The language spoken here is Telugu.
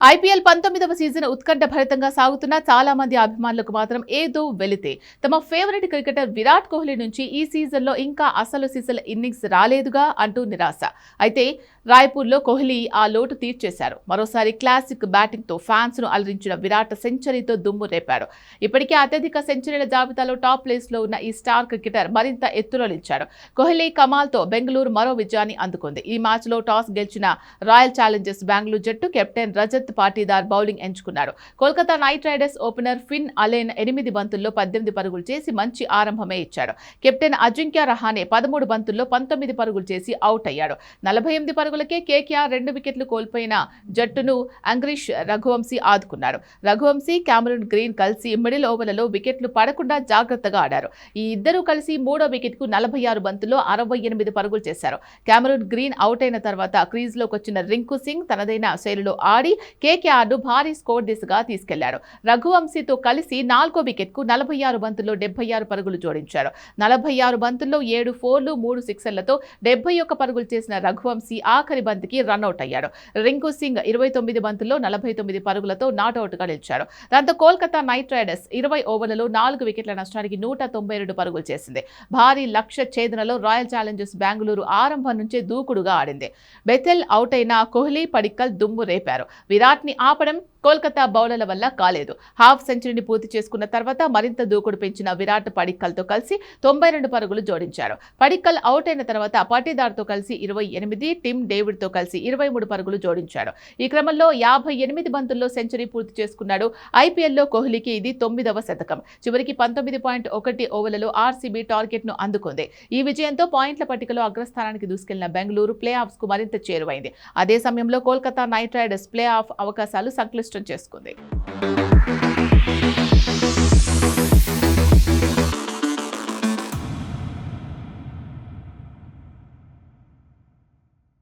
ఐపీఎల్ 19వ సీజన్ ఉత్కంఠ భరితంగా సాగుతున్న చాలా మంది అభిమానులకు మాత్రం ఏదో వెలితే తమ ఫేవరెట్ క్రికెటర్ విరాట్ కోహ్లీ నుంచి ఈ సీజన్లో ఇంకా అసలు సిసలు ఇన్నింగ్స్ రాలేదుగా అంటూ నిరాశ. అయితే రాయ్పూర్లో కోహ్లీ ఆ లోటు తీర్చేశారు. మరోసారి క్లాసిక్ బ్యాటింగ్తో ఫ్యాన్స్ ను అలరించిన విరాట్ సెంచరీతో దుమ్ము రేపాడు. ఇప్పటికే అత్యధిక సెంచరీల జాబితాలో టాప్ ప్లేస్లో ఉన్న ఈ స్టార్ క్రికెటర్ మరింత ఎత్తులో నిలిచాడు. కోహ్లీ కమాల్తో బెంగళూరు మరో విజయాన్ని అందుకుంది. ఈ మ్యాచ్లో టాస్ గెలిచిన రాయల్ ఛాలెంజర్స్ బెంగళూరు జట్టు కెప్టెన్ రజత్ పాటీదార్ బౌలింగ్ ఎంచుకున్నారు. Kolkata night riders opener Finn Allen 8 బంతుల్లో 18 పరుగులు చేసి మంచి ఆరంభమే ఇచ్చాడు. కెప్టెన్ అజింక్య రహానే 13 బంతుల్లో 19 పరుగులు చేసి అవుట్ అయ్యాడు. 48 పరుగులకే కేకేఆర్ 2 వికెట్లు కోల్పోయిన జట్టును అంగ్రీష్ రఘువంశీ ఆదుకున్నాడు. రఘువంశీ, క్యామరూన్ గ్రీన్ కలిసి మిడిల్ ఓవర్లలో వికెట్లు పడకుండా జాగ్రత్తగా ఆడారు. ఈ ఇద్దరూ కలిసి మూడో వికెట్కు 46 బంతుల్లో 68 పరుగులు చేశారు. క్యామరూన్ గ్రీన్ అవుట్ అయిన తర్వాత క్రీజ్లోకి వచ్చిన రింకు సింగ్ తనదైన శైలిలో ఆడి కేకేఆర్ను భారీ స్కోర్ దిశగా తీసుకెళ్లాడు. రఘువంశీతో కలిసి 4వ వికెట్కు 46 బంతుల్లో 76 పరుగులు జోడించాడు. 46 బంతుల్లో 7 ఫోర్లు 3 సిక్సర్లతో 71 పరుగులు చేసిన రఘువంశీ ఆఖరి బంతికి రన్అట్ అయ్యాడు. రింకు సింగ్ 29 బంతుల్లో 49 పరుగులతో నాట్అవుట్గా నిలిచాడు. దాంతో కోల్కతా నైట్ రైడర్స్ 20 ఓవర్లలో 4 వికెట్ల నష్టానికి 192 పరుగులు చేసింది. భారీ లక్ష్య ఛేదనలో రాయల్ ఛాలెంజర్స్ బెంగళూరు ఆరంభం నుంచే దూకుడుగా ఆడింది. బెథెల్ అవుట్ అయిన కోహ్లీ, పడిక్కల్ దుమ్ము రేపారు. విరాట్ ని ఆపడం కోల్కతా బౌలర్ల వల్ల కాలేదు. హాఫ్ సెంచరీని పూర్తి చేసుకున్న తర్వాత మరింత దూకుడు పెంచిన విరాట్ పడిక్కల్తో కలిసి 92 పరుగులు జోడించారు. పడిక్కల్ అవుట్ అయిన తర్వాత పాటీదార్తో కలిసి 28, టిమ్ డేవిడ్తో కలిసి 23 పరుగులు జోడించాడు. ఈ క్రమంలో 58 బంతుల్లో సెంచరీ పూర్తి చేసుకున్నాడు. ఐపీఎల్లో కోహ్లీకి ఇది 9వ శతకం. చివరికి 19.1 ఓవర్లలో ఆర్సీబీ టార్గెట్ను అందుకుంది. ఈ విజయంతో పాయింట్ల పట్టికలో అగ్రస్థానానికి దూసుకెళ్లిన బెంగళూరు ప్లే ఆఫ్స్కు మరింత చేరువైంది. అదే సమయంలో Kolkata night riders play of అవకాశాలు సంక్లిష్టం చేసుకుంది.